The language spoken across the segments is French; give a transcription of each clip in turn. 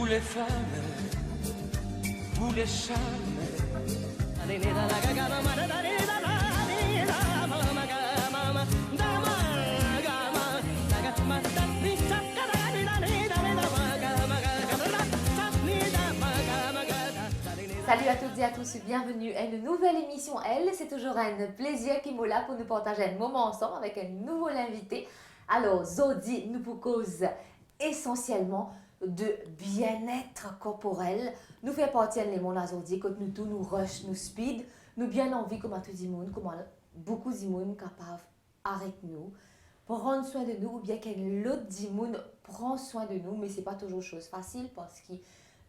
Vous les femmes, vous les charmes. Salut à toutes et à tous, bienvenue à une nouvelle émission Elle. C'est toujours un plaisir qui me là pour nous partager un moment ensemble avec un nouveau invité. Alors, Zodi nous propose essentiellement de bien-être corporel. Nous fait partie de monde à Zodi, quand nous tout, nous rush, nous speed, nous bien envie comme à tout le monde, comme beaucoup de monde capable avec nous, prendre soin de nous, ou bien qu'un autre monde prend soin de nous, mais c'est pas toujours chose facile parce que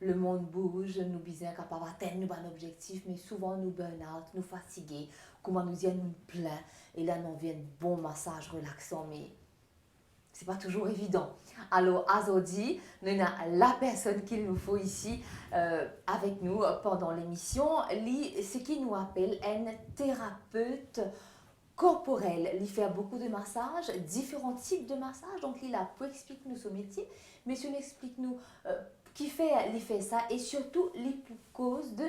le monde bouge, nous sommes capables d'atteindre nos objectifs, mais souvent nous burn out, nous fatigués, comment nous disons nous plein, et là nous vient un bon massage relaxant, mais c'est pas toujours évident. Alors aujourd'hui, nous avons la personne qu'il nous faut ici avec nous pendant l'émission, ce qui nous appelle un thérapeute corporel. Il fait beaucoup de massages, différents types de massages, donc il a pour expliquer nous son métier, mais il explique nous qui fait ça et surtout les causes de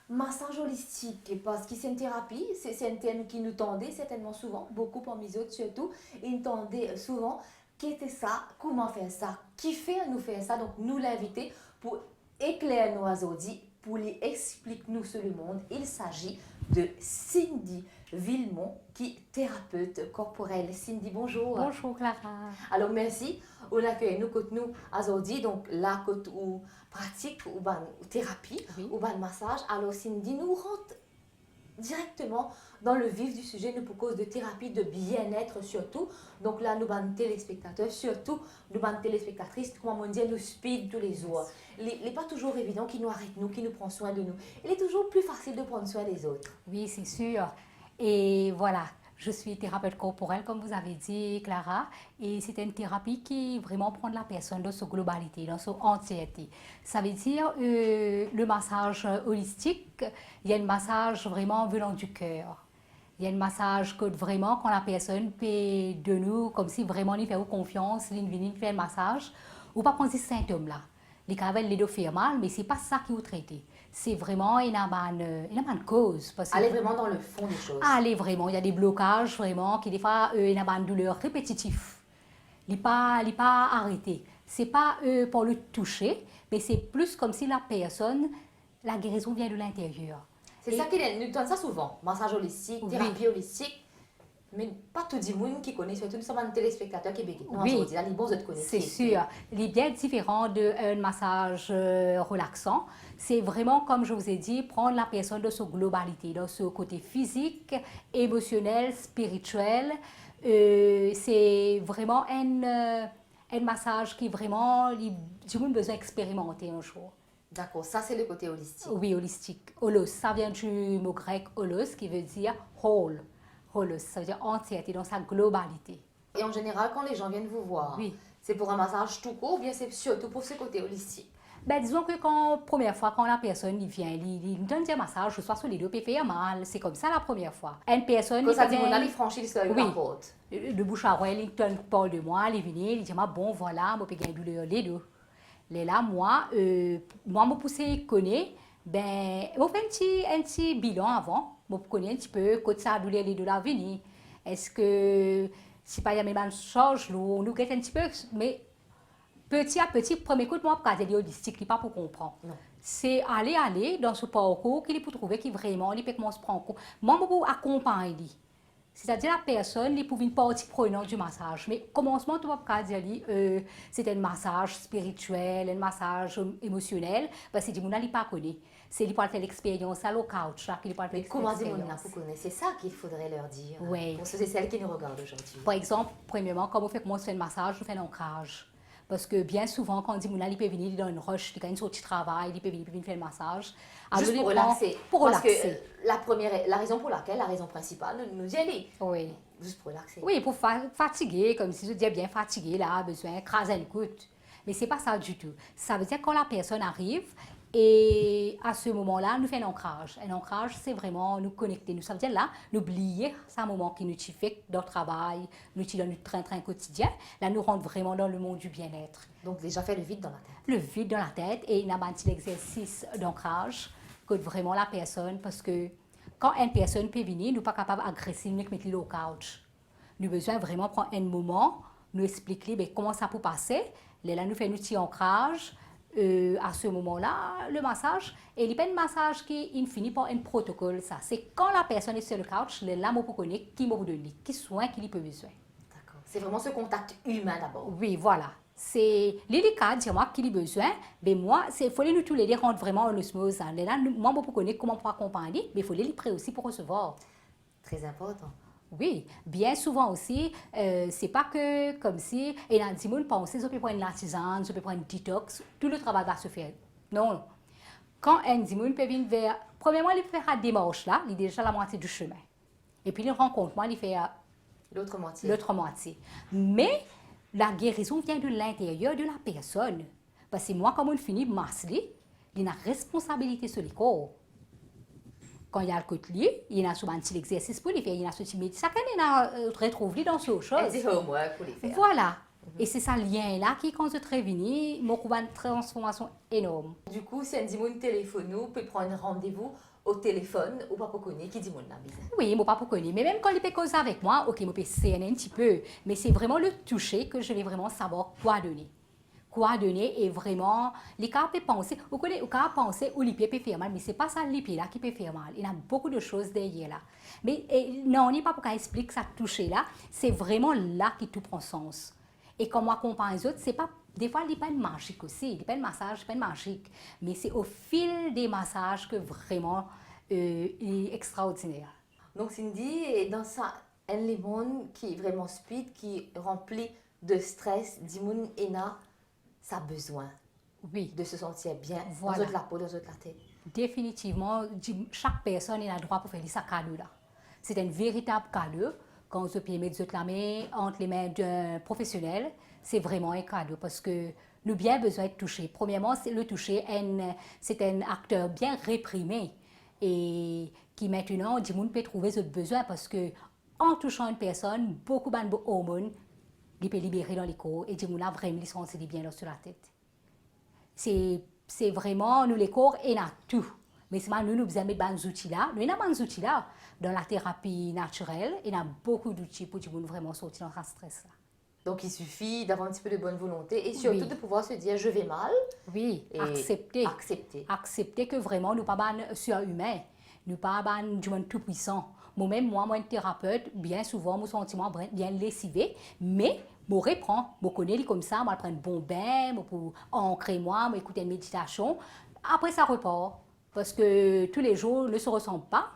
massage holistique parce que c'est une thérapie, c'est un thème qui nous tendait certainement souvent, beaucoup parmi les autres surtout, ils tendaient souvent, qu'était ça, comment faire ça, qui fait nous faire ça, donc nous l'inviter pour éclairer nos azodis, pour lui expliquer nous sur le monde. Il s'agit de Cindy Villemont, qui est thérapeute corporelle. Cindy, bonjour. Bonjour Clara. Alors merci, on accueille nous côté nous aujourd'hui, donc là côté où pratique ou thérapie Oui. ou massage. Alors Cindy nous rentre directement dans le vif du sujet, nous propose de thérapie de bien-être surtout. Donc là nous téléspectateurs, surtout nous téléspectatrices, comment on dit, nous speed tous les jours. Il n'est pas toujours évident qui nous arrête nous, qui nous prend soin de nous. Il est toujours plus facile de prendre soin des autres. Oui, c'est sûr. Et voilà, je suis thérapeute corporelle, comme vous avez dit, Clara. Et c'est une thérapie qui vraiment prend la personne dans sa globalité, dans son entièreté. Ça veut dire le massage holistique, il y a un massage vraiment venant du cœur. Il y a un massage que vraiment, quand la personne peut de nous, comme si vraiment il fait confiance, il vient faire un massage, ou pas prendre ces symptômes-là. Les cas les deux fait mal, mais ce n'est pas ça qui vous traitez. C'est vraiment une bonne cause. Aller vraiment dans le fond des choses. Aller vraiment, il y a des blocages vraiment qui des fois une bonne douleur répétitive. Il n'est pas arrêté. Ce n'est pas pour le toucher, mais c'est plus comme si la personne, la guérison vient de l'intérieur. C'est ça qu'il nous donne ça souvent. Massage holistique, Oui. thérapie holistique. Mais pas tout le monde qui connaît, surtout nous sommes un téléspectateur québécois. Oui, là, les bons autres connaissent. c'est sûr. Il est bien différent d'un massage relaxant. C'est vraiment, comme je vous ai dit, prendre la personne dans sa globalité, dans son côté physique, émotionnel, spirituel. C'est vraiment un massage qui vraiment, du monde besoin d'expérimenter un jour. D'accord, ça c'est le côté holistique. Oui, holistique. Holos, ça vient du mot grec holos qui veut dire whole. Holos, ça veut dire entièreté, dans sa globalité. Et en général, quand les gens viennent vous voir, Oui. c'est pour un massage tout court ou bien c'est surtout pour ce côté holistique? Ben, disons que première fois, quand la personne vient, il donne un massage, je sois sur les deux, il fait mal. C'est comme ça la première fois. Une personne. Quand ça dit, on a franchi le seuil de la porte. De bouche à oreille, il parle de moi, il vient, il dit, bon, voilà, moi, je peux douleur les deux. Là, moi, je pousse connaître, ben, je fais un petit bilan avant. Je connais un petit peu quand ça a douleur les deux là venir. Est-ce que, si pas il y a même charge, nous guette un petit peu, mais petit à petit, premier coup, moi, pour dire holistique, il pas pour comprendre. C'est aller dans ce parcours qu'il est pour trouver qui vraiment, il peut commencer à prendre en compte. Moi, je peux accompagner. C'est-à-dire la personne, il peut une partie prenante du massage. Mais commencement, tu vas dire c'est un massage spirituel, un massage émotionnel, parce que les gens ne pas connaît. C'est pour faire l'expérience à le couch, qu'il peut faire comment les gens vous connaissent? C'est ça qu'il faudrait leur dire. Oui. Pour ceux et celles qui nous regardent aujourd'hui. Par exemple, premièrement, quand on fait commencer un massage, on fait un ancrage. Parce que bien souvent, quand on dit qu'il peut venir dans une rush, il a une sortie de travail, il peut venir faire le massage. Juste pour relaxer. Pour relaxer. Parce que la raison pour laquelle, la raison principale, nous y aller. Oui. Juste pour relaxer. Oui, pour fatiguer, comme si je disais bien fatigué, là, besoin d'écraser une goutte. Mais ce n'est pas ça du tout. Ça veut dire que quand la personne arrive, Et à ce moment-là, nous faisons un ancrage. Un ancrage, c'est vraiment nous connecter. Nous, ça veut dire là, nous oublier ce moment qui nous fait dans le travail, nous dans notre train-train quotidien. Là, nous rentre vraiment dans le monde du bien-être. Donc déjà fait le vide dans la tête. Le vide dans la tête et il y a un petit exercice d'ancrage que vraiment la personne, parce que quand une personne peut venir, nous ne sommes pas capables d'agresser, nous mettre le au couch. Nous avons besoin vraiment prendre un moment, nous expliquer comment ça peut passer. Là, nous faisons un petit ancrage. À ce moment-là, le massage, et il n'y a pas de massage qui finit par un protocole. Ça, c'est quand la personne est sur le couch, là, on peut connaître qui m'a donné, qui soin qu'il peut besoin. D'accord. C'est vraiment ce contact humain d'abord. Oui, voilà. C'est délicat, dis-moi qu'il a besoin. Mais moi, il faut nous tous les deux rendre vraiment en osmose. Là, moi, je peux connaître comment on peut accompagner, mais il faut les prêts aussi pour recevoir. Très important. Oui, bien souvent aussi, c'est pas que comme si, et dans 10 minutes, penser, je peux prendre une tisane, je peux prendre une détox, tout le travail va se faire. Non. Quand un 10 minutes peut venir vers, premièrement, il fait la démarche là, il est déjà la moitié du chemin. Et puis il rencontre moi, il fait l'autre moitié. L'autre moitié. Mais la guérison vient de l'intérieur de la personne. Parce que moi, comme on finit de masser, il a une responsabilité sur le corps. Quand il y a le côté, il y a un petit exercice pour les faire, il y a un petit médecin, chacun retrouve dans ce chose. Et c'est homework pour les faire. Voilà. Et c'est ça lien-là qui, quand je préviens, m'a une transformation énorme. Du coup, si un dit téléphone, nous peut prendre un rendez-vous au téléphone ou pas pour connaître qui dit mon ami. Oui, moi pas pour connaître. Mais même quand il peut causer avec moi, ok, moi peut essayer un petit peu. Mais c'est vraiment le toucher que je vais vraiment savoir quoi donner. Quoi donner et vraiment, les cas peuvent penser, vous connaissez, les cas penser où les pieds peuvent faire mal, mais c'est pas ça les pieds là qui peut faire mal. Il y a beaucoup de choses derrière là. Mais non, on n'est pas pour qu'on explique ça toucher là. C'est vraiment là qui tout prend sens. Et comme moi accompagne les autres, c'est pas des fois il n'est pas magique aussi, il n'est pas un massage, pas magique, mais c'est au fil des massages que vraiment il est extraordinaire. Donc Cindy est dans ça un limon qui est vraiment speed, qui est rempli de stress, d'immun ena. Ça a besoin de se sentir bien dans la peau, dans la tête. Définitivement, chaque personne a le droit pour faire sa cadeau là. C'est un véritable cadeau. Quand on peut mettre la main entre les mains d'un professionnel, c'est vraiment un cadeau parce que nous avons bien besoin de toucher. Premièrement, c'est le toucher, c'est un acteur bien réprimé et qui maintenant, du monde peut trouver ce besoin parce que en touchant une personne, beaucoup d'hormones il peut libérer dans les corps et du monde là vraiment ils sont bien sur la tête. C'est vraiment nous les corps et a tout. Mais c'est nous nous avons des outils là, nous avons des outils là dans la thérapie naturelle, il y a beaucoup d'outils pour du monde vraiment sortir dans ce stress là. Donc il suffit d'avoir un petit peu de bonne volonté et surtout de pouvoir se dire je vais mal. Oui, et accepter que vraiment nous pas surhumains, nous pas du monde tout puissant. Moi-même, moi, un thérapeute, bien souvent, mon sentiment bien lessivé, mais je reprends, je connais comme ça, je prends un bon bain, pour ancrer moi, je écoute une méditation. Après, ça repart, parce que tous les jours ne se ressemblent pas,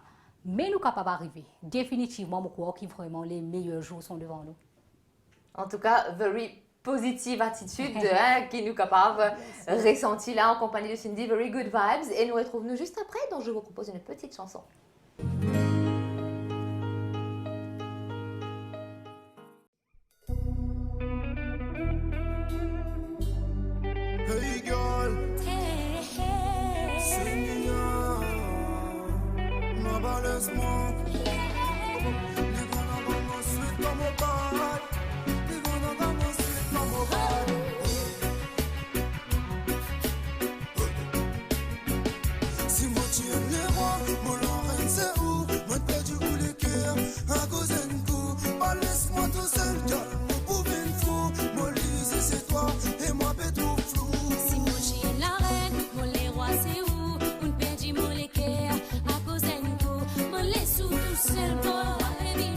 mais nous sommes capables d'arriver. Définitivement, je crois que vraiment les meilleurs jours sont devant nous. En tout cas, very positive attitude qui nous capable de ressentir là en compagnie de Cindy, very good vibes. Et nous retrouvons juste après, donc je vous propose une petite chanson. Hey girl, c'est mignon, ma balance-moi. Les gars dans mon suite dans mon bar, les gars dans mon suite dans mon bar. Si moi tu aimes les rois, mon Lorraine c'est où? Moi perdu où les cœurs, à cause d'un coup. Pas laisse-moi tout seul, girl, mon pauvre fou. Moi Lise c'est toi, et moi Pedro flou. Seul boy,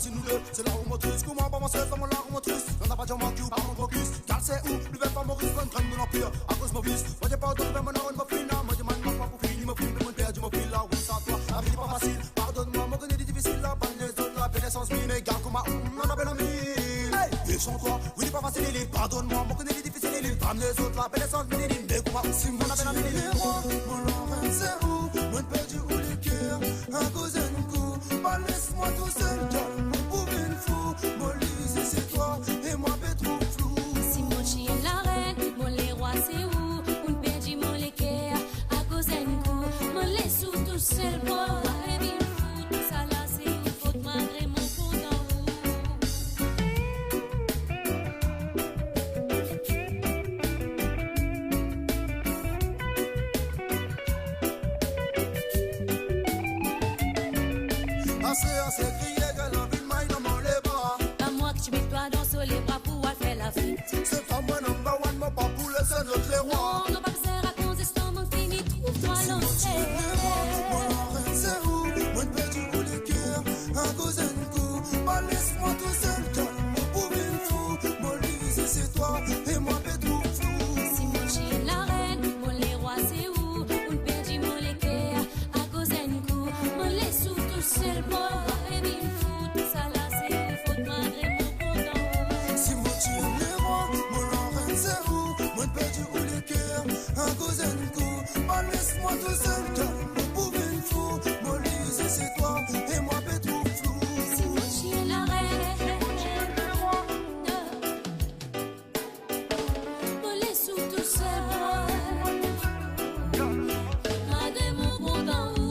c'est nous deux, c'est la roue motrice. Comment pas penser, ça mon la roue motrice. On n'a pas déjà manqué ou pas mon focus. Car c'est où, le verre pas Maurice, bonne crème de l'empire. À cause de mon vice, moi j'ai pas autant de verre, mon arôme, ma fille, moi j'ai mal, ma pour finir, ma fille, mon père, du mon fil là, oui, ça toi. La vie n'est pas facile, pardonne-moi, mon connaît difficile là, pas les autres, la pédescence, mine, égale comme on a belle amie. Hey, sans toi, oui, n'est pas facile, il pardonne-moi, mon connaît difficile, il femme les autres, la pédescence, mine, il est comme si mon a belle amie. Les rois, mon Laurent, c'est où, mon perdu ou les cœurs, un cousin coup, pas laisse-moi tout seul, car mon pauvre fou, mon lise, c'est toi, et moi, trop flou. Si mon chien la reine, mon les rois c'est où? On perdit mon l'équerre à cause d'un coup. Mon les sous tout seul pour rêver une fout. Ça là c'est une faute malgré mon compte en haut. Assez crié que la vie m'aille dans mon les bras. Pas moi que tu mets toi dans les bras pour faire la fête. C'est pas moi number one, mon pas pour le seul autre les rois. Non, non pas besoin de raconter ce moment fini. Trouve-toi l'entrée. Mon Laurent, c'est où, mon perdu ou les cœurs, un cousin coup, pas laisse-moi tout seul, car mon pauvre fou, mon lise, c'est toi, et moi, trop flou. Si mon chien la reine, mon les rois c'est où? On perdit mon l'équerre à cause d'un coup. Mon les sous tout seul pour rêver une fout. Ça là c'est une faute malgré mon compte en haut. Si mon Dieu les rois, mon Laurent, c'est où, mon perdu ou les cœurs, un cousin coup, pas laisse-moi tout seul, car mon pauvre fou, mon lise, c'est toi, et moi, trop flou. Si mon chien la reine, mon les sous tout seul pour malgré mon compte en haut.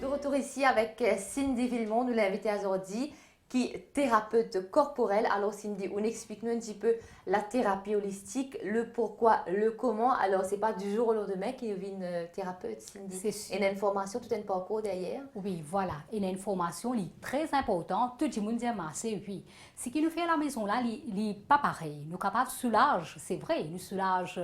De retour ici avec Cindy Villemont, nous l'a invitée aujourd'hui, qui est thérapeute corporelle. Alors Cindy, on explique-nous un petit peu la thérapie holistique, le pourquoi, le comment. Alors c'est pas du jour au lendemain qu'il devient une thérapeute, Cindy. C'est sûr. Il y a une formation, tout un parcours derrière. Oui, voilà. Il y a une formation très importante. Tout le monde dit, c'est oui. Ce qui nous fait à la maison, là, il n'est pas pareil. Nous sommes capables de soulager, c'est vrai. Nous soulage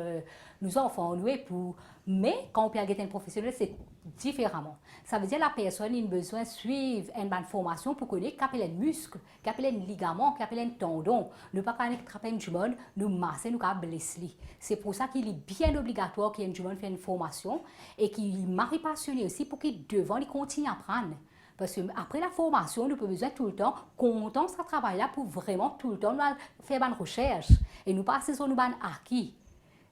nos enfants, nos époux. Mais quand on peut être un professionnel, c'est différemment. Ça veut dire que la personne a besoin de suivre une bonne formation pour connaître qu'appelle un muscle, qu'appelle un ligament, qu'appelle un tendon. Ne pas attraper du monde, nous masser, nous blesser. C'est pour ça qu'il est bien obligatoire qu'il y ait du monde fait une formation et qu'il m'a passionné aussi pour qu'il devant il continue à apprendre. Parce qu'après la formation, nous avons besoin tout le temps, compter ce travail-là pour vraiment tout le temps faire une recherche et nous passer sur nos acquis.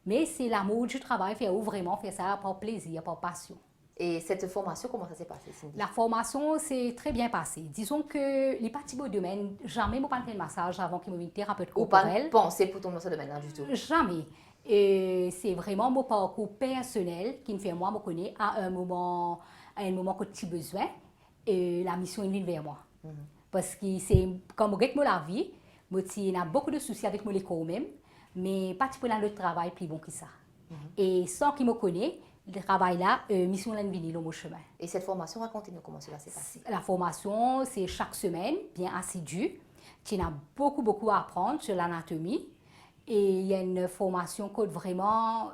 Mais c'est l'amour du travail, faire vraiment faire ça par plaisir, par passion. Et cette formation, comment ça s'est passé, Cindy? La formation s'est très bien passée. Disons que les petits beaux domaines, jamais je ne pas fait de massage avant que je sois thérapeute Ou pas corporelle. penser pour tomber dans ce domaine-là du tout? Jamais. Et c'est vraiment mon parcours personnel qui me fait moi me connaître à un moment que tu as besoin et la mission est venue vers moi. Parce que c'est comme rythme la vie, il y a beaucoup de soucis avec mon école même, mais pas pour le travail plus bon que ça. Et sans qu'il me connaisse, le travail là, mission est venue dans mon chemin. Et cette formation, racontez-nous comment cela s'est passé. La formation, c'est chaque semaine, bien assidu. Tu as beaucoup à apprendre sur l'anatomie. Et il y a une formation qui vraiment...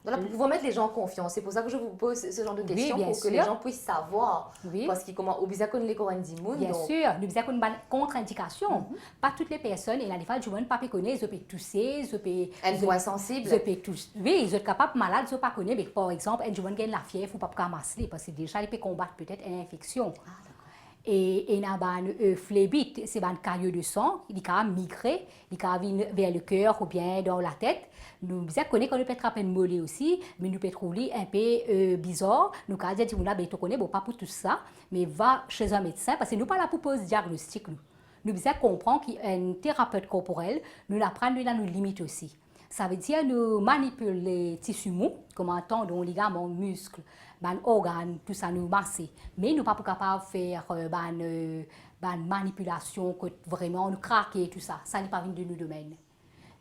Voilà, pour pouvoir mettre les gens en confiance. C'est pour ça que je vous pose ce genre de questions, bien pour que sûr. les gens puissent savoir. Oui. Parce qu'ils comment obligé à les courants du monde. Bien donc- sûr, nous avons une contre-indication. Pas toutes les personnes, et la fois du monde, pas connaître, ils peuvent tousser, ils peuvent... Elles sont insensibles. Ils peuvent tous... Oui, ils sont capables malades, ils ne pas connaître. Mais par exemple, un monde gagne la fièvre, il ne faut pas masser, parce que déjà, ils peuvent combattre peut-être une infection. Et il y a un phlébite, c'est un caillou de sang, il a migré, il a venir vers le cœur ou bien dans la tête. Nous connaissons qu'on peut attraper une mollet aussi, mais nous pouvons trouver un peu bizarre. Nous avons dit que nous ne pas pour tout ça, mais va chez un médecin, parce que nous ne sommes pas là pour poser diagnostic. Nous devons comprendre qu'un thérapeute corporel, nous l'apprendre dans nos limites aussi. Ça veut dire nous manipuler les tissus mous, comme un tendon, ligaments, muscles, organes, tout ça, nous masser. Mais nous ne sommes pas capables de faire manipulation, que vraiment nous craquer, tout ça. Ça n'est pas venu de nos domaines.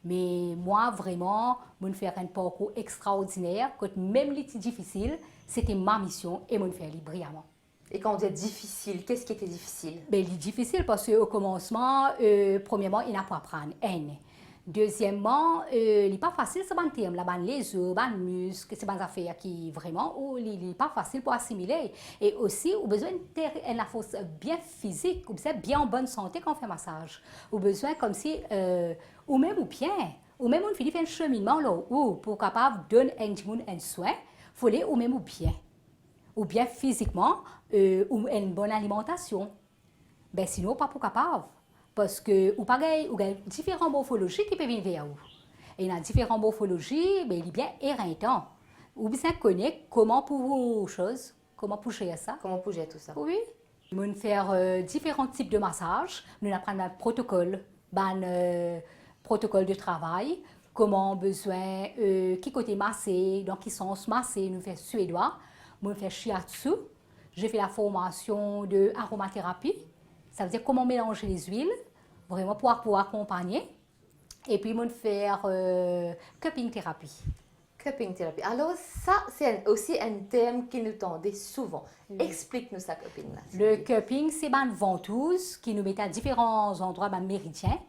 Mais moi, vraiment, je faire un parcours extraordinaire, que même les petits difficiles, c'était ma mission et je faire brillamment. Et quand on dit difficile, qu'est-ce qui était difficile? Ben, il est difficile parce qu'au commencement, premièrement, il n'a pas à apprendre. Deuxièmement, il n'est pas facile, c'est un terme, les os, les muscles, c'est des affaires qui vraiment, il n'est pas facile pour assimiler. Et aussi, on a besoin de la force bien physique, bien en bonne santé quand on fait massage. On a besoin comme si, ou même au pied, ou même on fait un cheminement là, où pour capable de donner un soin, il faut aller ou même au pied. Ou bien physiquement, ou une bonne alimentation. Ben, sinon, pas pour capable. Parce que, ou pareil, il y a différentes morphologies qui peuvent venir vers vous. Et dans différentes morphologies, ben, il est bien éreintant. Ou bien connaître comment pour vos choses, comment pour gérer ça. Comment bouger tout ça? Oui. Nous allons faire différents types de massages. Nous apprenons un protocole, protocole de travail, comment besoin, qui côté masser, dans quel sens masser, nous faisons suédois. Nous faisons shiatsu. J'ai fait la formation de aromathérapie. Ça veut dire comment mélanger les huiles, vraiment pour accompagner. Et puis, nous faire cupping thérapie. Cupping thérapie. Alors ça, c'est aussi un terme qui nous tendait souvent. Explique-nous ça, cupping. Là, Le cupping, c'est une ventouse qui nous met à différents endroits méridiens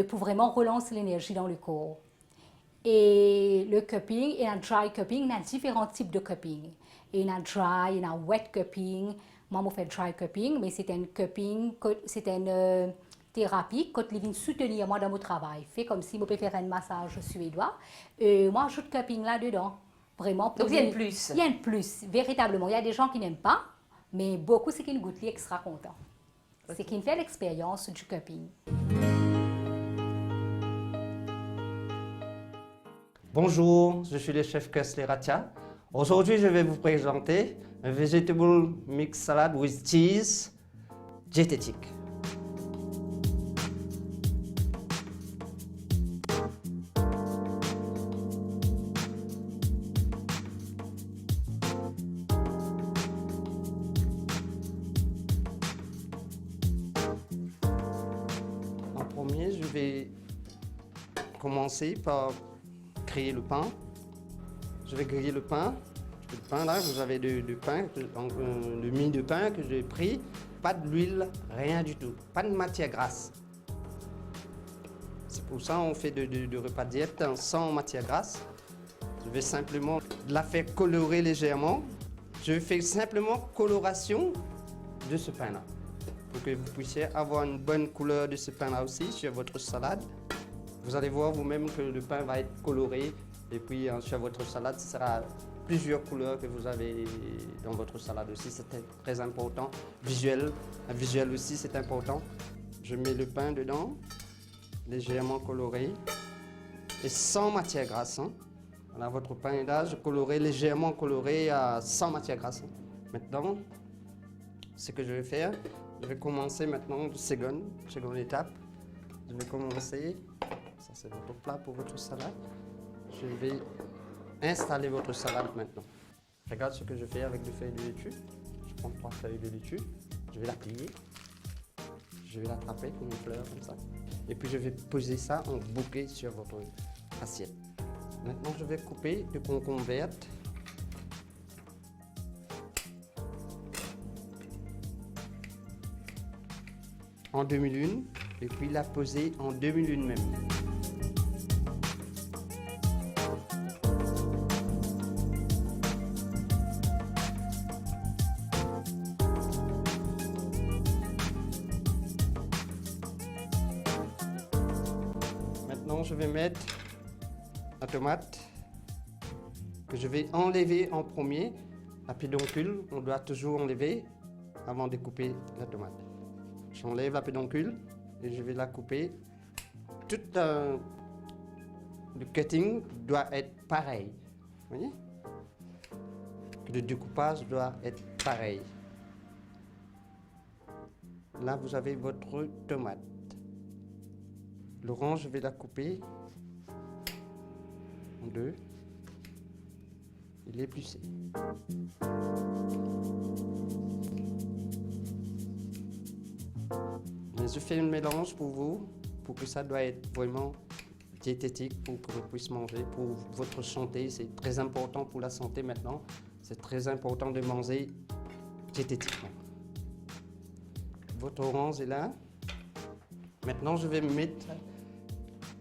pour vraiment relancer l'énergie dans le corps. Et le cupping, et un dry cupping, il y a différents types de cupping. Il y a dry, il y a wet cupping. Moi, je fais dry cupping, mais c'est un cupping, c'est une thérapie que je viens soutenir moi dans mon travail. Fait comme si je peux faire un massage suédois. Moi, je joue cupping là-dedans. Vraiment. Donc, il y a un plus. Il y a un plus, véritablement. Il y a des gens qui n'aiment pas, mais beaucoup, c'est qui nous goûtent extra contents. Okay. C'est qui me fait l'expérience du cupping. Bonjour, je suis le chef Kessler Ratia. Aujourd'hui, je vais vous présenter un vegetable mix salad with cheese diététique. En premier, je vais commencer par créer le pain. Je vais griller le pain. Le pain là, vous avez du pain, le mie de pain que j'ai pris. Pas d'huile, rien du tout. Pas de matière grasse. C'est pour ça qu'on fait de repas diète sans matière grasse. Je vais simplement la faire colorer légèrement. Je fais simplement coloration de ce pain là. Pour que vous puissiez avoir une bonne couleur de ce pain là aussi sur votre salade. Vous allez voir vous-même que le pain va être coloré. Et puis sur votre salade, ce sera plusieurs couleurs que vous avez dans votre salade aussi. C'est très important. Visuel, un visuel aussi, c'est important. Je mets le pain dedans, légèrement coloré et sans matière grasse. Hein. Voilà, votre pain est là, je colorais légèrement coloré sans matière grasse. Maintenant, ce que je vais faire, je vais commencer maintenant la seconde étape. Je vais commencer, ça c'est votre plat pour votre salade. Je vais installer votre salade maintenant. Regarde ce que je fais avec des feuilles de laitue. Je prends 3 feuilles de laitue, je vais la plier. Je vais l'attraper comme une fleur comme ça. Et puis je vais poser ça en bouquet sur votre assiette. Maintenant je vais couper de concombre verte. En demi-lune et puis la poser en demi-lune même. Maintenant, je vais mettre la tomate que je vais enlever en premier. La pédoncule, on doit toujours enlever avant de couper la tomate. J'enlève la pédoncule et je vais la couper. Tout le cutting doit être pareil. Vous voyez? Le découpage doit être pareil. Là, vous avez votre tomate. L'orange, je vais la couper en deux et l'éplucher. Mais je fais un mélange pour vous, pour que ça doit être vraiment diététique pour que vous puissiez manger pour votre santé. C'est très important pour la santé maintenant. C'est très important de manger diététiquement. Votre orange est là. Maintenant, je vais mettre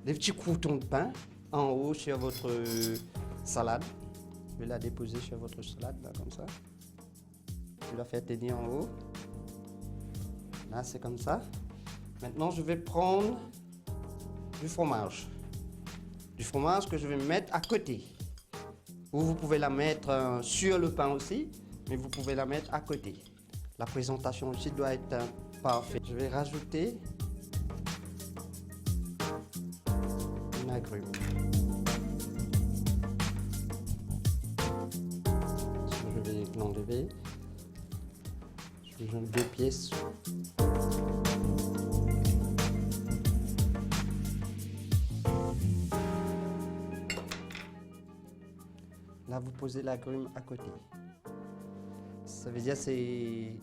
des petits croûtons de pain en haut sur votre salade. Je vais la déposer sur votre salade, là, comme ça. Je la fais tenir en haut. Là, c'est comme ça. Maintenant, je vais prendre du fromage. Du fromage que je vais mettre à côté. Ou vous pouvez la mettre sur le pain aussi, mais vous pouvez la mettre à côté. La présentation aussi doit être parfaite. Je vais rajouter une agrume. Je vais l'enlever. Je vais mettre 2 pièces. Là, vous posez l'agrume à côté. Ça veut dire c'est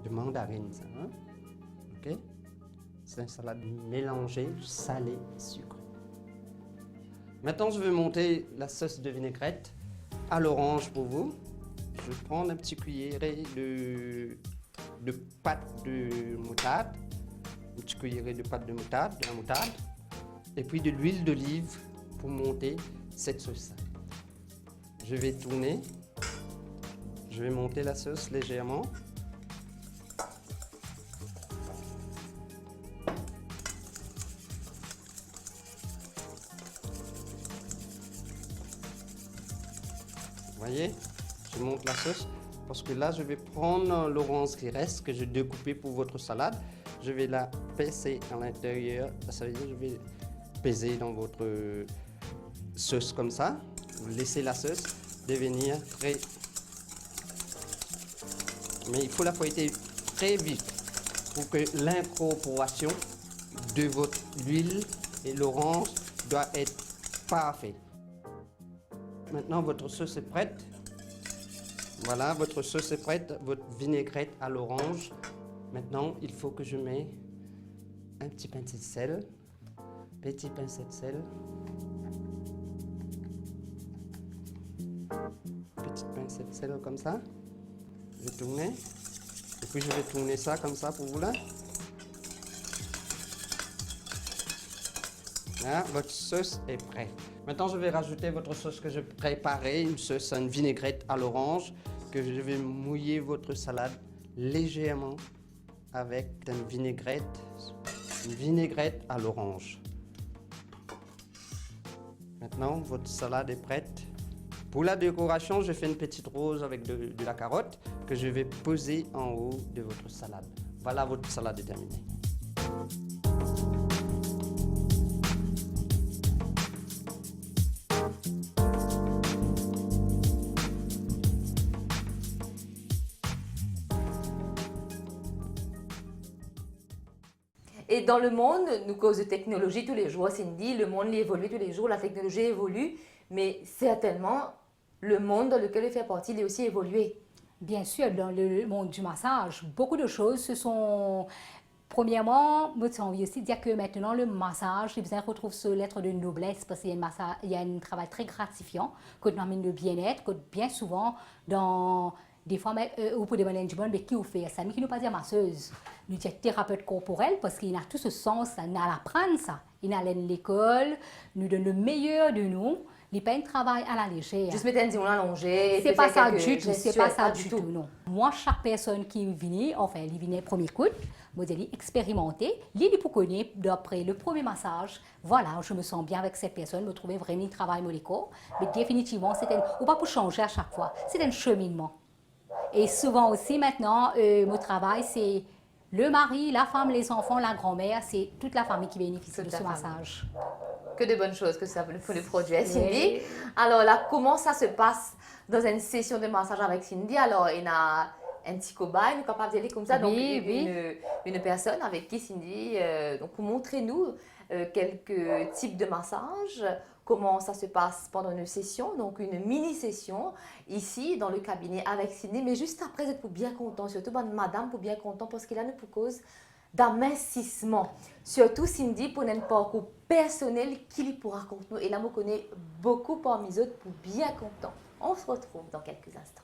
de mandarine, ça. Hein? Ok? C'est une salade mélangée, salée, sucrée. Maintenant, je vais monter la sauce de vinaigrette à l'orange pour vous. Je vais prendre un petit cuillerée de pâte de moutarde, une petite cuillerée de pâte de moutarde, de la moutarde, et puis de l'huile d'olive pour monter cette sauce. Je vais tourner, je vais monter la sauce légèrement. Vous voyez, je monte la sauce parce que là je vais prendre l'orange qui reste, que j'ai découpé pour votre salade. Je vais la pincer à l'intérieur, ça veut dire que je vais peser dans votre sauce comme ça. Vous laissez la sauce devenir très... Mais il faut la fouetter très vite pour que l'incorporation de votre huile et l'orange doit être parfaite. Maintenant, votre sauce est prête. Voilà, votre sauce est prête, votre vinaigrette à l'orange. Maintenant, il faut que je mette un petit pincé de sel. Petit pincé de sel. Petite pincée de sel comme ça. Je vais tourner. Et puis je vais tourner ça comme ça pour vous là. Là, votre sauce est prête. Maintenant, je vais rajouter votre sauce que je préparais, une sauce, une vinaigrette à l'orange, que je vais mouiller votre salade légèrement avec une vinaigrette à l'orange. Maintenant, votre salade est prête. Pour la décoration, je fais une petite rose avec de la carotte que je vais poser en haut de votre salade. Voilà, votre salade est terminée. Et dans le monde, nous cause de technologie tous les jours, Cindy, le monde évolue tous les jours, la technologie évolue, mais certainement, le monde dans lequel il fait partie, il est aussi évolué. Bien sûr, dans le monde du massage, beaucoup de choses se sont... Premièrement, moi, j'ai envie aussi de dire que maintenant, le massage, il retrouve ce lettre de noblesse parce qu'il y a un travail très gratifiant, que nous amène le bien-être, que bien souvent, dans... Des fois, vous pouvez demander du monde, mais qui vous fait ça? Mais qui nous pas dire masseuse, nous dit thérapeute corporel, parce qu'il a tout ce sens, il a l'apprendre ça. Il a l'école, nous donne le meilleur de nous. Il n'est pas un travail à la légère. Juste mettre un dion allongé. C'est pas ça du tout, c'est pas ça du tout, non. Moi, chaque personne qui vient, enfin, il vient premier coup, moi, je expérimenter, il pour connaître, d'après le premier massage, voilà, je me sens bien avec cette personne, me trouver vraiment un travail molécule, mais définitivement, ou pas pour changer à chaque fois, c'est un cheminement. Et souvent aussi, maintenant, mon travail, c'est le mari, la femme, les enfants, la grand-mère, c'est toute la famille qui bénéficie de ce massage. Que de bonnes choses que ça pour le produit, Cindy. Alors là, comment ça se passe dans une session de massage avec Cindy? Alors, il y a un petit cobaye, nous capable d'y aller comme ça. Donc, une personne avec qui Cindy, donc montrez-nous quelques types de massages. Comment ça se passe pendant une session, donc une mini-session, ici dans le cabinet avec Cindy. Mais juste après, vous êtes pour bien content, surtout madame pour bien content, parce qu'il a une cause d'amincissement. Surtout Cindy pour un parcours personnel qu'il pourra raconter nous. Et là, je connais beaucoup parmi eux pour bien content. On se retrouve dans quelques instants.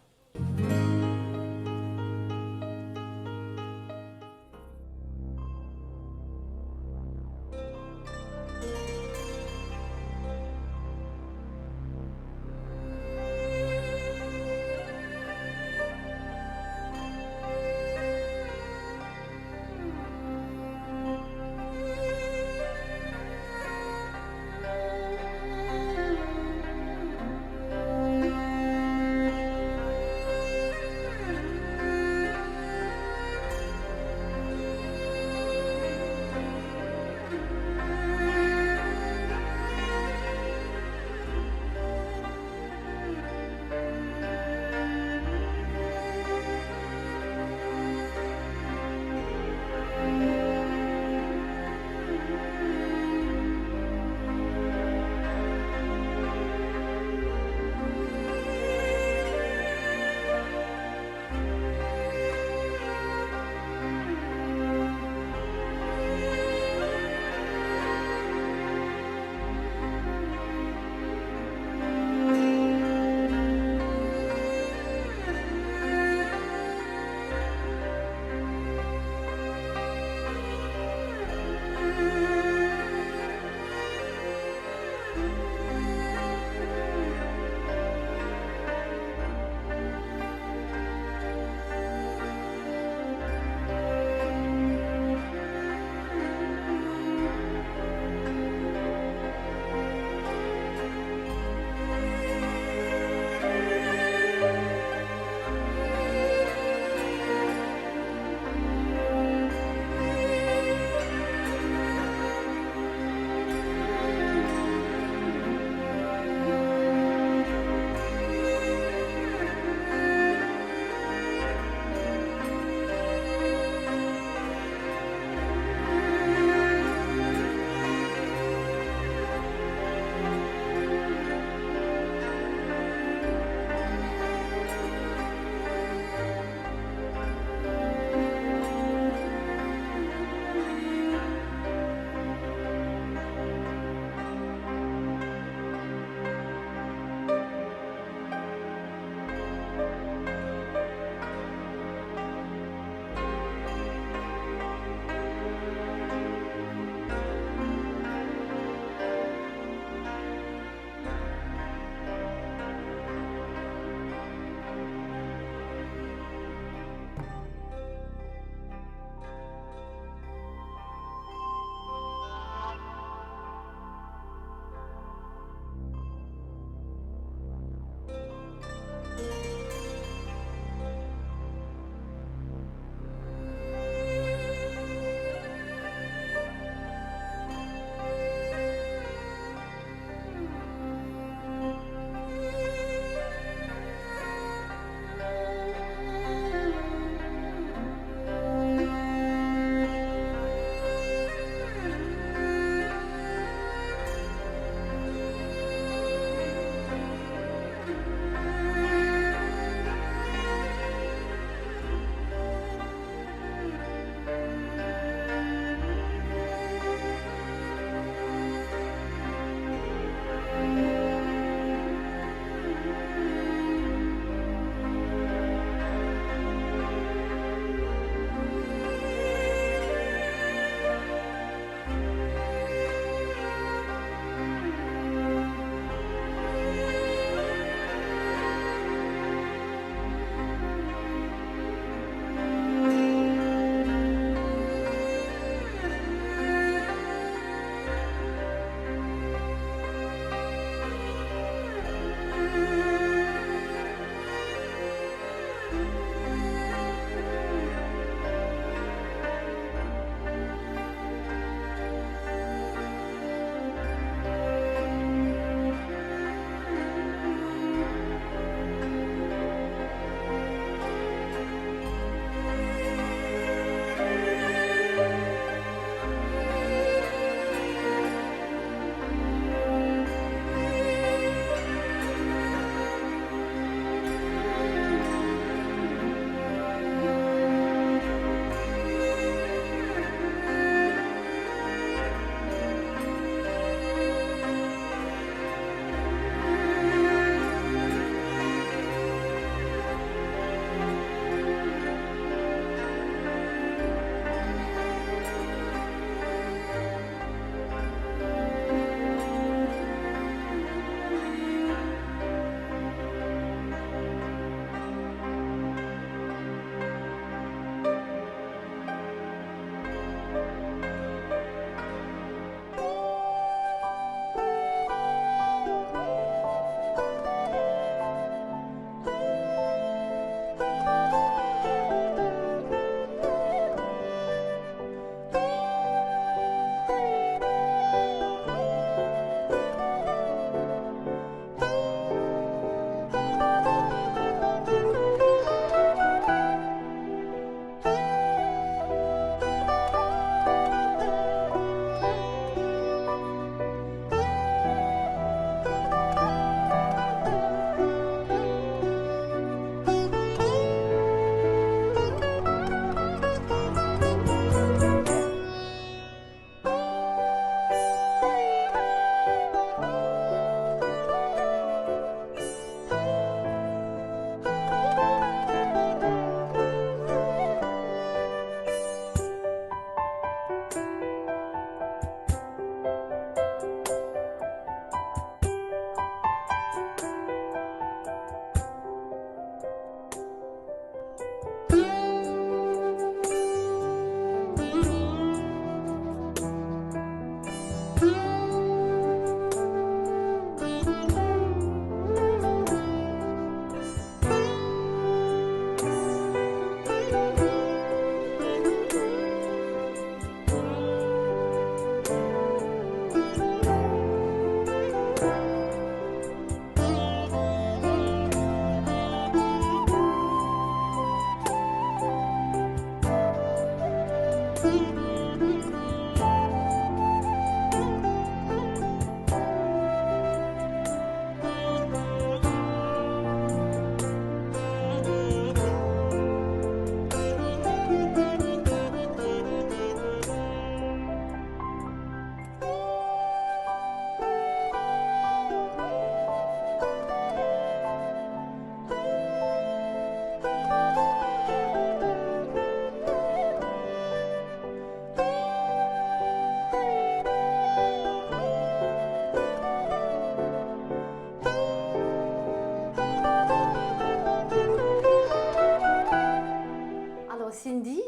Alors Cindy,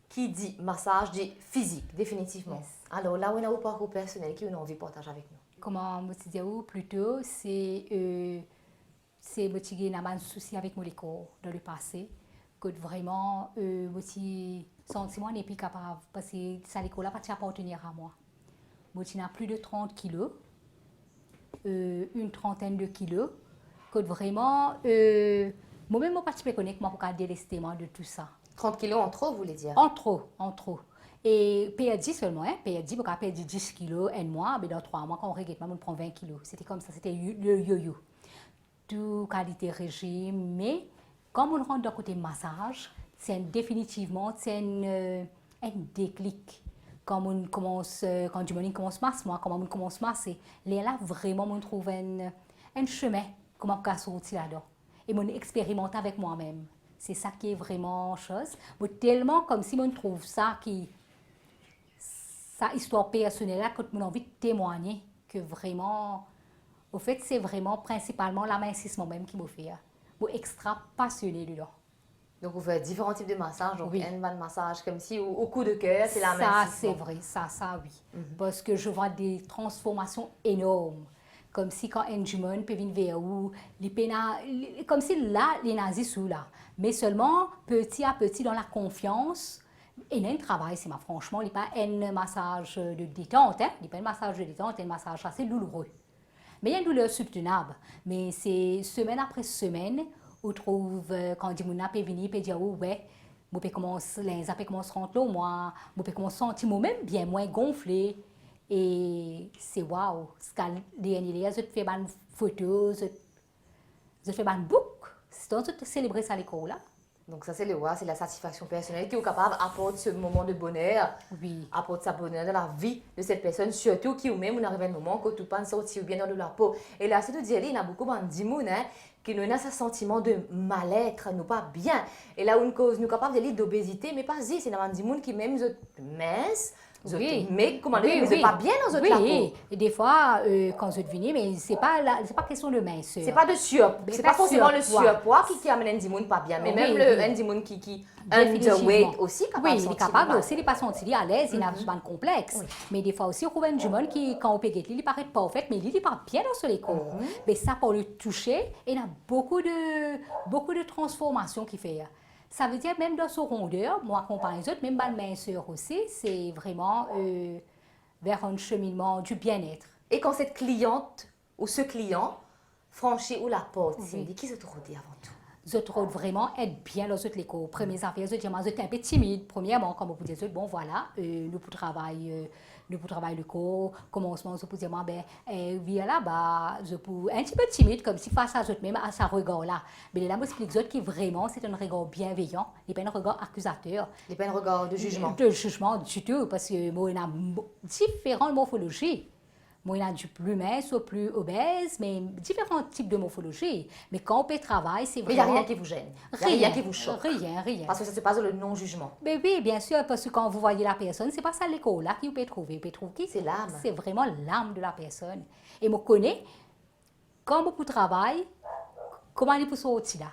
qui dit massage, dit physique, définitivement. Alors là, on a un parcours personnel qui on a envie de partager avec nous. Comment me dire plutôt, c'est me tirer un souci avec mon corps dans le passé, que vraiment, me sentiment n'est plus capable, parce que ça l'école là pas appartenir à moi. Moi, j'ai plus de 30 kilos, une trentaine de kilos, que vraiment, moi-même, je ne suis pas connecté pour délester de tout ça. 30 kilos en trop, vous voulez dire? En trop. Et PA10 seulement, hein, PA10, pour perdre 10 kilos un mois, mais dans 3 mois, quand on regrette, on prend 20 kilos. C'était comme ça, c'était le yo-yo. Tout qualité régime, mais quand on rentre dans le côté massage, c'est définitivement un déclic. Quand on commence, quand du morning commence masse, moi, quand on commence masser, là vraiment on trouve un chemin comment on peut sortir là-dedans. Et on expérimente avec moi-même. C'est ça qui est vraiment chose. Mais tellement comme si on trouve ça qui sa histoire personnelle là quand on a envie de témoigner que vraiment au fait c'est vraiment principalement l'amincissement même qui me fait. Je suis extra passionnée dedans. Donc vous faites différents types de massages, donc Oui. un massage comme si au coup de cœur, c'est la même. Ça, c'est vrai, ça oui. Parce que je vois des transformations énormes. Comme si quand un humain peut venir vers vous, comme si là, les nazis sont là. Mais seulement petit à petit dans la confiance. Et un travail, c'est franchement, il n'y a pas un massage de détente, hein? Il n'y a pas un massage de détente, c'est un massage assez douloureux. Mais il y a une douleur soutenable. Mais c'est semaine après semaine, on trouve, quand on peut venir, on peut dire, oh, ouais, je peux commencer, les appels commencent à rentrer, moi, je peux commencer à sentir moi-même bien moins gonflé. Et c'est waouh. Je fais des photos, je fais des boucles. C'est donc de célébrer ça à l'école là. Donc ça c'est le c'est la satisfaction personnelle qui est capable d'apporter ce moment de bonheur, Oui. apporter sa bonheur dans la vie de cette personne, surtout qui ou même on arrive à un moment que tout pas sortir bien dans la peau. Et là c'est de dire il y a beaucoup de gens qui ont ce sentiment de mal-être, nous pas bien. Et là on cause nous capable de d'obésité, mais pas c'est des gens qui même minces. Oui. Mais comment dire, mais pas bien dans la peau. Oui, et des fois, quand je devinais, mais c'est pas question de minceur. C'est pas de surpoids. Mais C'est pas pas forcément le surpoids. surpoids qui amène un dimon pas bien, mais Oui, même oui. un dimon qui underweight aussi capable Oui, de il est sentir capable mal. aussi de pas sentir à l'aise, il n'a pas de complexe. Oui. Mais des fois aussi, on trouve un jumeau qui, quand on peut guetter, il paraît parfait, mais il n'est pas bien dans ce corps. Mais ça, pour le toucher, il y a beaucoup de transformations qui fait. Ça veut dire même dans son rondeur, moi, comparé aux autres, même ma minceur aussi, c'est vraiment vers un cheminement du bien-être. Et quand cette cliente ou ce client franchit ou la porte, Oui. Cindy, qui se trouve dit avant tout? Je trouve vraiment être bien dans cette école. Première affaire, je dis, moi, j'étais un peu timide. Premièrement, comme vous dites, bon, voilà, nous pour travailler le cours, commencement, je peux dire, moi, via là-bas, je peux un petit peu timide, comme si face à eux même, à ce regard-là. Mais là, je m'explique que vraiment, c'est un regard bienveillant, et pas un regard accusateur. Il n'y a pas un regard de jugement. De jugement du tout, parce que moi, il y a différentes morphologies. Moi, il y a du plus mince ou plus obèse, mais différents types de morphologie. Mais quand on peut travailler, c'est Mais il n'y a vraiment... rien qui vous gêne. Il n'y a rien qui vous choque. Rien. Parce que ça se passe dans le non-jugement. Mais oui, bien sûr, parce que quand vous voyez la personne, c'est pas ça l'école là qui vous peut trouver. Vous pouvez trouver qui? C'est l'âme. C'est vraiment l'âme de la personne. Et je connais, quand beaucoup travaillent, comment ils peuvent sortir là?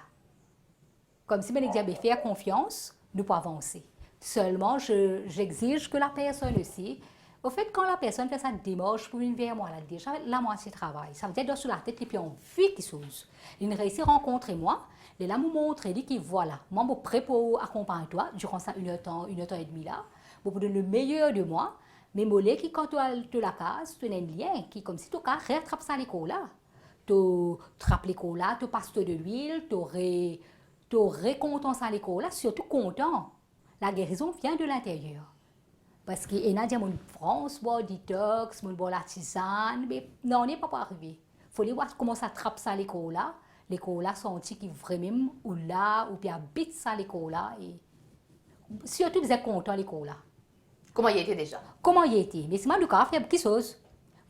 Comme si je disais, faire confiance, nous pouvons avancer. Seulement, j'exige que la personne aussi, au fait, quand la personne fait sa démarche pour venir vers moi, elle a déjà la moitié travail. Ça veut dire sur la tête et puis on vit quelque chose. Il réussit à rencontrer moi, il a me montrer que voilà, moi je suis prêt pour accompagner toi durant ça une heure et demie là, pour vous donner le meilleur de moi, mais mollet qui quand tu la case, tu as un lien qui comme si tu rattrapes ça l'école là. Tu trappes l'école là, tu passes de l'huile, tu récompenses à l'école là, surtout content. La guérison vient de l'intérieur. Parce qu'il y a des gens qui France, bon, détox, bon, la tisane, mais non, on n'est pas arrivé. Il faut aller voir comment ça trappe ça l'école là. L'école là, senti qui vraiment, ou là, ou bien habite ça l'école là. Et surtout, vous êtes content l'école là. Comment il était déjà? Comment il était? Mais c'est moi, le cas, fait quelque chose.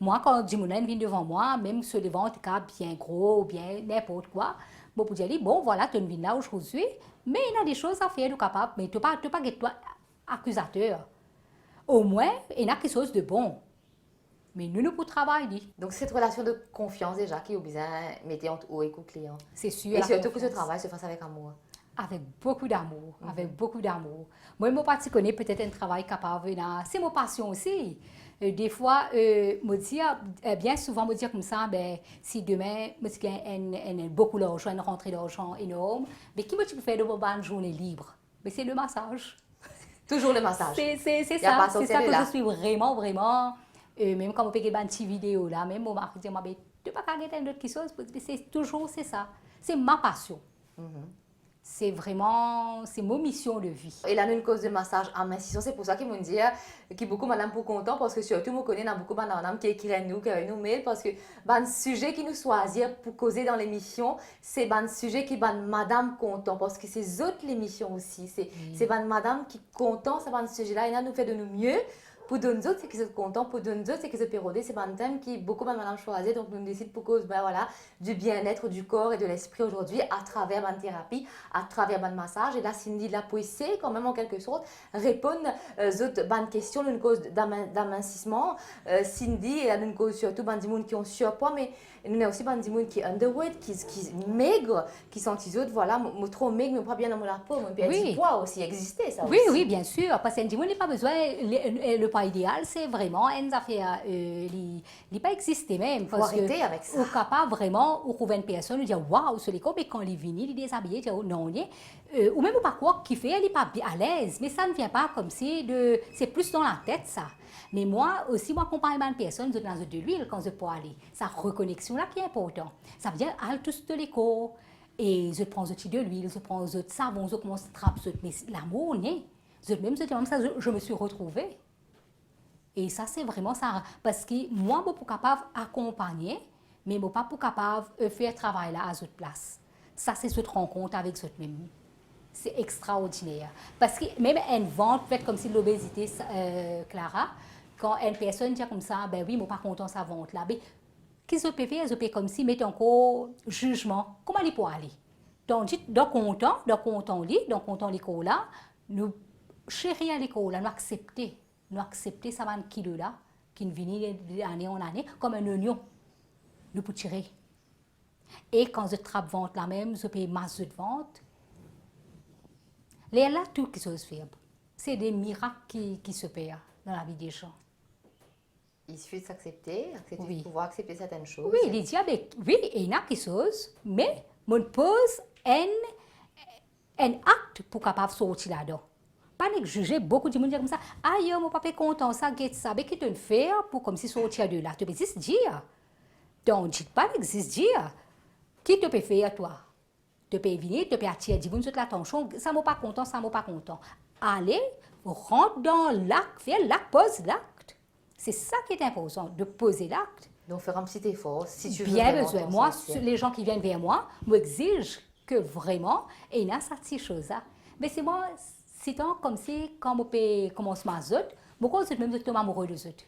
Moi, quand Jimonen vient devant moi, même sur les ventres, bien gros, ou bien n'importe quoi, bon, pour dire, bon, voilà, tu viens là aujourd'hui, mais il y a des choses à faire, capable, mais tu ne peux pas être toi accusateur. Au moins, il y a quelque chose de bon. Mais nous pour travailler. Donc, cette relation de confiance déjà qui est besoin de mettre entre vous et le client. C'est sûr. Et surtout que ce travail se fasse avec amour. Avec beaucoup d'amour, avec beaucoup d'amour. Moi, mon parti connaît peut-être un travail capable. C'est mon passion aussi. Des fois, bien souvent, me dire comme ça, ben, si demain, je gagne beaucoup d'argent, une rentrée d'argent énorme, mais qui me peut faire de bonne journée libre? Mais c'est le massage. Toujours le massage. C'est ça que je suis vraiment, vraiment. Même quand on fait des petites vidéos là, même mon mari dit, mais tu ne peux pas regarder une autre chose, c'est toujours ça. C'est ma passion. C'est vraiment, c'est ma mission de vie. Et là, une cause de massage en massissant, c'est pour ça qu'ils m'ont dit que beaucoup madame pour content parce que surtout moi connais beaucoup de madame qui écrivent nous, qui nous mail parce que le sujet qui nous choisit pour causer dans l'émission, c'est le sujet qui est madame content parce que c'est autres l'émission aussi, c'est madame qui content, c'est le sujet là, et là nous fait de nous mieux. Pour nous autres, c'est qu'ils sont contents. Pour nous autres, c'est qu'ils sont pérodés. C'est un thème qui beaucoup de madame choisit. Donc, nous décidons pour cause du bien-être du corps et de l'esprit aujourd'hui à travers la thérapie, à travers le massage. Et là, Cindy l'a poussé quand même en quelque sorte répondre aux autres questions d'une cause d'amincissement. Cindy, elle a une cause surtout des gens qui ont surpoids, mais nous avons aussi des gens qui sont underweight, qui maigres, qui sont des autres, voilà, trop maigres, mais pas bien dans la peau. Mais puis, du poids aussi existait, ça aussi. Oui, bien sûr. Parce que n'a pas besoin, le poids idéal, c'est vraiment une affaire, il n'a pas existé même. Il faut arrêter avec ça. On est capable vraiment, on trouve une personne, on dit waouh, ce les mais quand il vient, il est déshabillé, il dit non, ou même pas quoi qu'il fait, il n'est pas à l'aise. Mais ça ne vient pas comme si, c'est plus dans la tête, ça. Mais moi aussi, moi, accompagne une personne dans de l'huile quand je peux aller. Sa reconnexion là qui est important. Ça veut dire, aller tous de l'écho. Et je prends de l'huile, je prends de savon, je commence à trapper. Mais l'amour, même ça, je me suis retrouvée. Et ça, c'est vraiment ça. Parce que moi, je suis capable d'accompagner, mais je ne suis pas capable de faire travail là à cette place. Ça, c'est cette rencontre avec cette même. C'est extraordinaire. Parce que même une vente faite comme si l'obésité, Clara, quand une personne dit comme ça, ben oui, je ne suis pas content de sa vente là. Qu'est-ce que je peux faire? Je peux comme si mettre encore jugement. Comment il peut aller? Donc, dans content l'école là, nous chérir à l'école là, nous accepter ça 20 kilos là, qui nous vient d'année en année, comme un oignon. Nous pouvons tirer. Et quand je trappe vente là même, je paye masse de vente. Là, tout qui se fait. C'est des miracles qui se passent dans la vie des gens. Il suffit de s'accepter, oui. De pouvoir accepter certaines choses. Oui, les diabètes, oui, il y a quelque chose, mais on pose un acte pour capable sortir là-dedans. Pas de juger beaucoup de monde comme ça. Ah, mon papa est content, ça, mais qui te fait pour comme si sortir de là. Tu peux juste dire. Donc, dis pas d'existe dire. Qui te peut faire toi? Tu peux venir, tu peux attirer du monde sur l'attention. Ça m'a pas content, ça m'a pas content. Allez, rentre dans l'acte, fais l'acte, pose l'acte. C'est ça qui est important, de poser l'acte. Donc, faire un petit effort, si tu veux. Bien besoin. Moi, les gens qui viennent vers moi m'exigent que vraiment, il y a cette chose-là. Mais c'est moi, c'est comme si, quand je commence ma zote, je suis même amoureux de zote.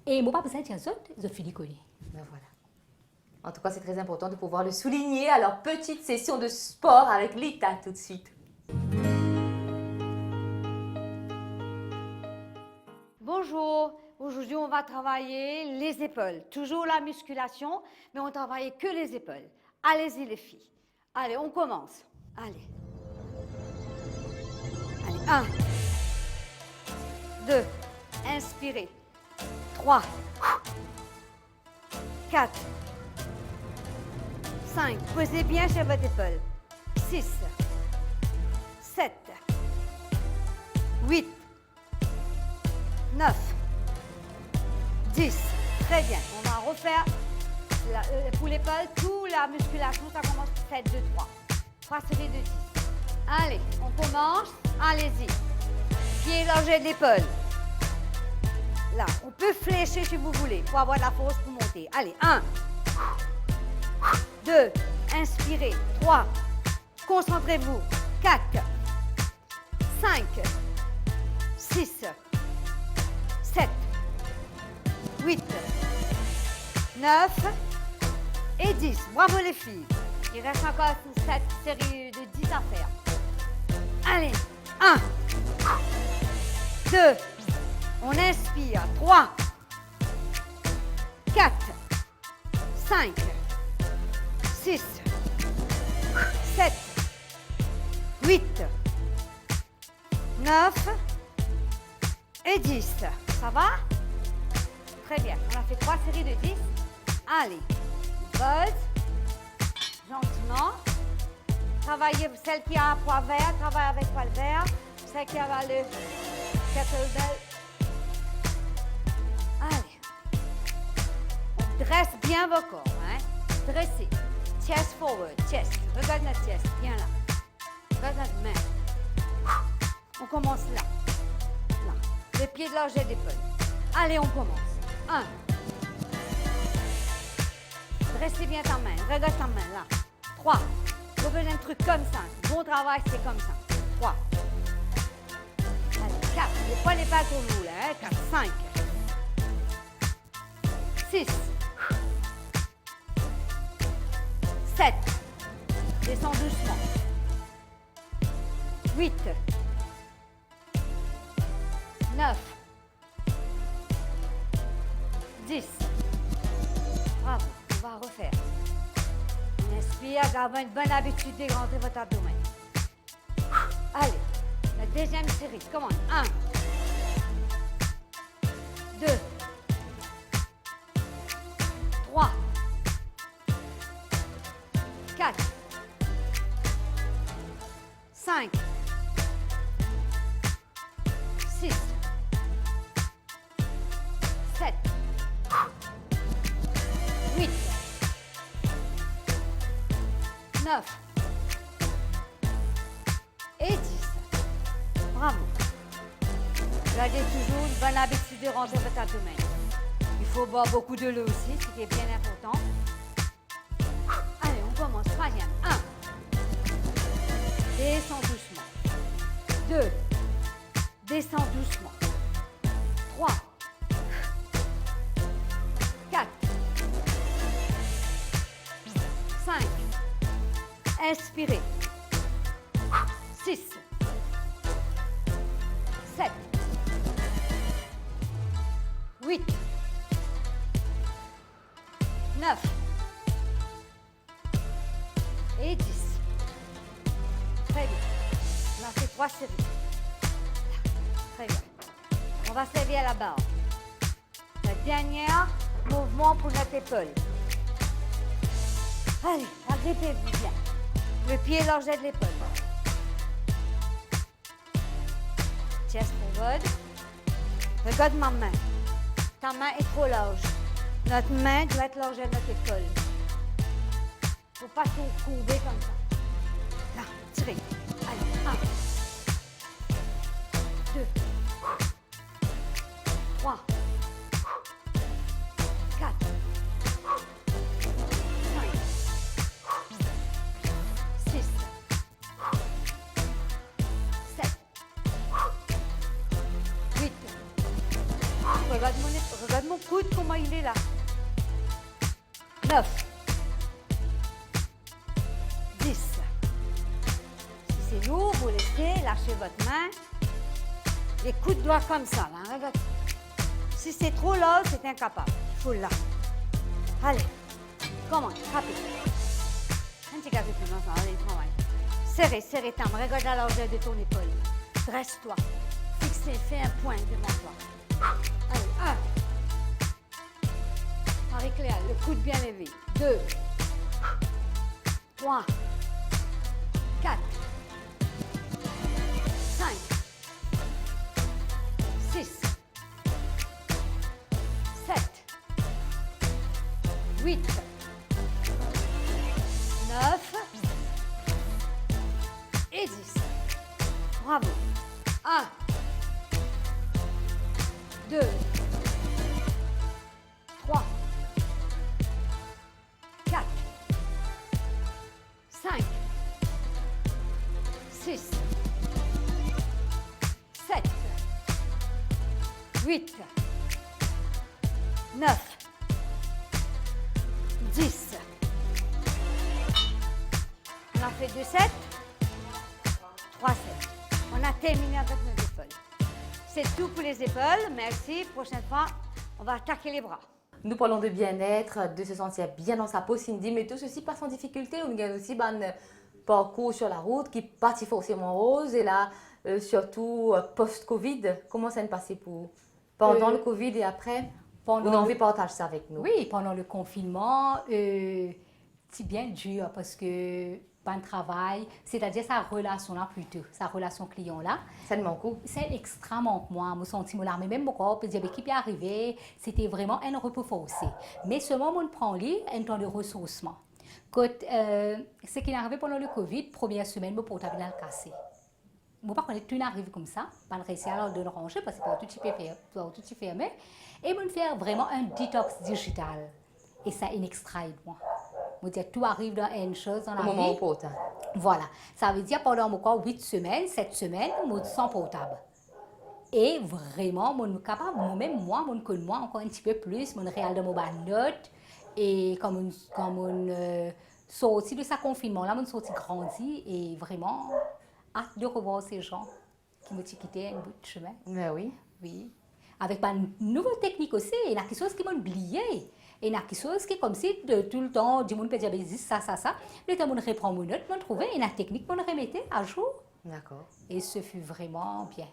Et je n'ai pas besoin de dire zote, je finis connaître. Ben voilà. En tout cas, c'est très important de pouvoir le souligner. Alors, petite session de sport avec Lita tout de suite. Bonjour, aujourd'hui on va travailler les épaules. Toujours la musculation, mais on travaille que les épaules. Allez-y les filles. Allez, on commence. Allez. Allez, 1, 2, inspirez. 3, 4, 5, posez bien sur votre épaule. 6, 7, 8, 9, 10. Très bien. On va refaire pour l'épaule, toute la musculation, ça commence par 7, 2, 3. 3 séries de 10. Allez, on commence. Allez-y. Pied longé de l'épaule. Là, on peut flécher si vous voulez pour avoir de la force pour monter. Allez, 1, 2, inspirez, 3, concentrez-vous, 4, 5, 6, 7, 8, 9 et 10. Bravo les filles. Il reste encore cette série de 10 à faire. Allez, 1, 2, on inspire, 3, 4, 5, 6, 7, 8, 9 et 10. Ça va? Très bien. On a fait 3 séries de 10. Allez, buzz, gentiment. Travaillez, celle qui a un poids vert, travaille avec poids vert. Celle qui a le kettlebell. Allez. On dresse bien vos corps. Hein? Dressez. Chest forward, chest. Regarde notre chest, bien là. Regarde notre main. On commence là. Là. Le pied de l'orgée d'épaule. Allez, on commence. 1. Dressez bien ta main. Regarde ta main là. 3. Vous faites un truc comme ça. Bon travail, c'est comme ça. 3. Allez, 4. Le poids n'est pas trop lourd là. Hein? 4, 5. 6. 7. Descends doucement. 8. 9. 10. Bravo, on va refaire. On inspire, gardez une bonne habitude de rentrer votre abdomen. Allez, la deuxième série, commence. 1, 2, 3, 4, 5, 6, 7, 8, 9 et 10. Bravo. Gardez toujours une bonne habitude de rentrer votre abdomen. Il faut boire beaucoup de l'eau aussi, ce qui est bien important. Allez, on commence. Troisième. 1. Descends doucement. 2. Descends doucement. 3. 4. 5. Inspirez. 6. 7. 8. 9. Et 10. Très bien. On a fait 3 séries. Très bien. On va se lever à la barre. Le dernier mouvement pour notre épaule. Allez, agrippez-vous bien. Le pied l'orgée de l'épaule. Chest forward. Regarde ma main. Ta main est trop large. Notre main doit être l'orgée de notre épaule. Il ne faut pas tout courber comme ça. Là, tirez. Allez, 1, 2, 3, 4, 5, 6, 7, 8. Regarde mon coude, comment il est là. 9. 10. Si c'est lourd, vous laissez, lâchez votre main. Les coudes doivent comme ça, là. Regarde. Si c'est trop lourd, c'est incapable. Il faut là. Allez. Comment? Frappez. Un petit café plus longtemps. Allez, travaille. Serrez, serrez ta main. Regarde la largeur de ton épaule. Dresse-toi. Fixez, fais un point devant toi. Allez, 1. Marie-Claire, le coude bien levé. 2. 3. 4. 5. 6. 7. 8. 9. Et 10. Bravo. 1. 2. 8, 9, 10. On en fait 2 sets, 3 sets. On a terminé avec nos épaules. C'est tout pour les épaules. Merci. Prochaine fois, on va attaquer les bras. Nous parlons de bien-être, de se sentir bien dans sa peau, Cindy, mais tout ceci pas sans difficulté. On gagne aussi un parcours sur la route qui partit forcément rose et là, surtout post-Covid. Comment ça s'est passé pour pendant le Covid et après? On a envie de partager ça avec nous. Oui, pendant le confinement, c'est bien dur parce que pas de travail, c'est-à-dire sa relation là plutôt, sa relation client là. Ça me manque. C'est extrêmement moi, me senti mon mais même mon corps, peut dire qui est arrivé, c'était vraiment un repos forcé. Mais seulement mon prend lui un temps de ressourcement. Quand ce qui est arrivé pendant le Covid, première semaine, mon portable a cassé. Moi pas connaître tout arrive comme ça, pas réussir à le ranger parce que pour tout est fermé et me faire vraiment un détox digital. Et ça est extrait de moi. Je dire tout arrive dans une chose dans la vie. Moment important. Voilà. Ça veut dire pendant encore 8 semaines, 7 semaines, je suis sans portable. Et vraiment, je suis capable, même moi, je connais moi encore un petit peu plus, je réalise dans mon note. Et comme on sorti de ce confinement-là, je suis sorti grandi et vraiment hâte de revoir ces gens qui m'ont quitté un bout de chemin. Mais oui. Oui. Avec une nouvelle technique aussi, il y a quelque chose qui m'a oublié. Et il y a quelque chose qui est comme si tout le temps, du monde peut dire ça. Le temps, on reprend mon note, on trouvait, et la technique, on remettait à jour. D'accord. Et ce fut vraiment bien.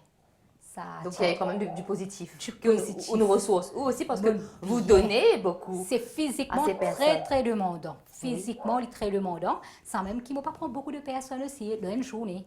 Ça Donc il y a quand même du positif. Du Que positif. Ou nos ressources. Ou aussi parce que Bon, vous bien. donnez beaucoup. C'est physiquement à ces très, personnes. très demandant. Physiquement, il est très demandant. Sans même qu'il ne va pas prendre beaucoup de personnes aussi dans une journée.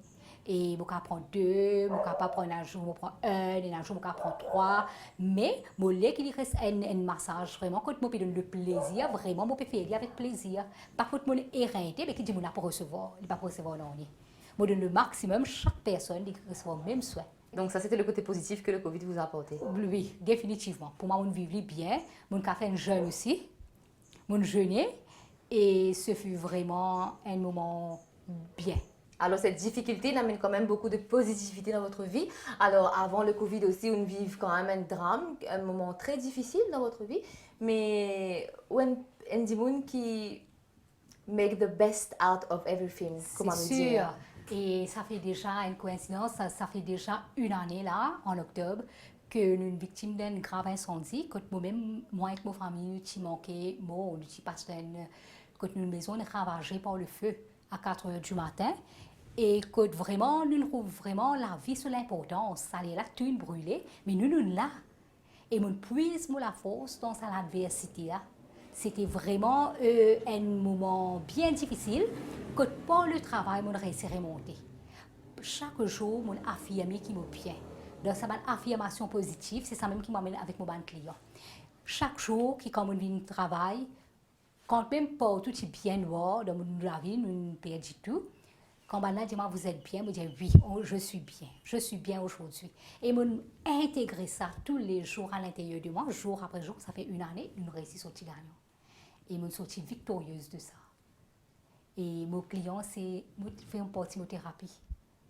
Et je vais prendre 2, je ne vais pas prendre un jour, je vais prendre 1, et un jour, je vais prendre 3. Mais, je qu'il reste un massage, vraiment, quand je me donne le plaisir, vraiment, je peux faire avec plaisir. Par contre, je suis éreinté, mais qui dit que je ne peux pas recevoir. Il ne peut pas recevoir, non. Je donne le maximum, chaque personne qui reçoit le même souhait. Donc ça, c'était le côté positif que le Covid vous a apporté. Oui, définitivement. Pour moi, on vivait bien. Mon café un jeune aussi. Mon jeûner. Et ce fut vraiment un moment bien. Alors cette difficulté n'amène quand même beaucoup de positivité dans votre vie. Alors avant le Covid aussi, on vit quand même un drame, un moment très difficile dans votre vie. Mais when Andy qui make the best out of everything, comment C'est nous dire. sûr. Et ça fait déjà une coïncidence, ça fait déjà une année là, en octobre, que nous sommes victimes d'un grave incendie. Quand moi-même, moi et ma famille, nous manqué, moi, nous passé quand une maison est ravagée par le feu à 4 h du matin. Et que vraiment, nous trouvons vraiment la vie sur l'importance. Ça allait là, tout brûlé, mais nous là. Et nous puisons la force dans l'adversité. C'était vraiment un moment bien difficile que par le travail, je réussi à remonter. Chaque jour, je affirmé qui me bien. Donc, ça une affirmation positive, c'est ça même qui m'amène avec mon client. Chaque jour, quand je viens travail, quand même pas tout est bien noir dans la vie, nous ne perdons tout. Quand je dis vous êtes bien, je dis oui, je suis bien aujourd'hui. Et je intégrer ça tous les jours à l'intérieur de moi, jour après jour, ça fait une année, nous réussissons à sortir gagnant. Et je suis victorieuse de ça. Et mon client, c'est fait une partie de thérapie.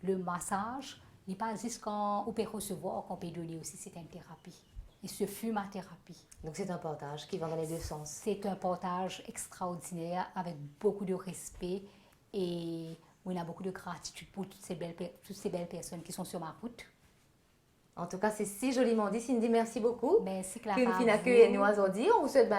Le massage, il n'est pas juste quand on peut recevoir, qu'on peut donner aussi, c'est une thérapie. Et ce fut ma thérapie. Donc c'est un partage qui va dans les deux sens. C'est un partage extraordinaire avec beaucoup de respect et on a beaucoup de gratitude pour toutes ces belles personnes qui sont sur ma route. En tout cas, c'est si joliment dit. Cindy, merci beaucoup. Merci Clara. Qu'une fin d'accueil nous aujourd'hui. On vous souhaite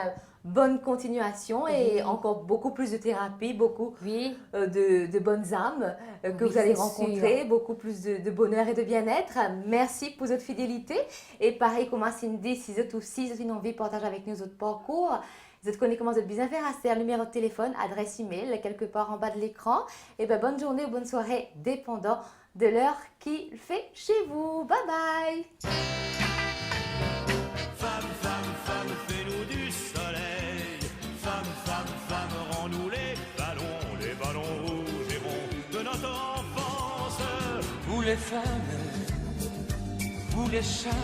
bonne continuation et encore beaucoup plus de thérapie, beaucoup de bonnes âmes que vous allez rencontrer, beaucoup plus de bonheur et de bien-être. Merci pour votre fidélité. Et pareil comme Cindy, si vous avez aussi une envie de partager avec nous votre parcours, vous connaissez comment vous êtes bien faire, c'est un numéro de téléphone, adresse email, quelque part en bas de l'écran. Et bonne journée ou bonne soirée, dépendant de l'heure qu'il fait chez vous. Bye bye. Femme, femme, femme, fais-nous du soleil. Femme, femme, femme, rends-nous les ballons rouges et ronds de notre enfance. Vous les femmes, vous les charmes.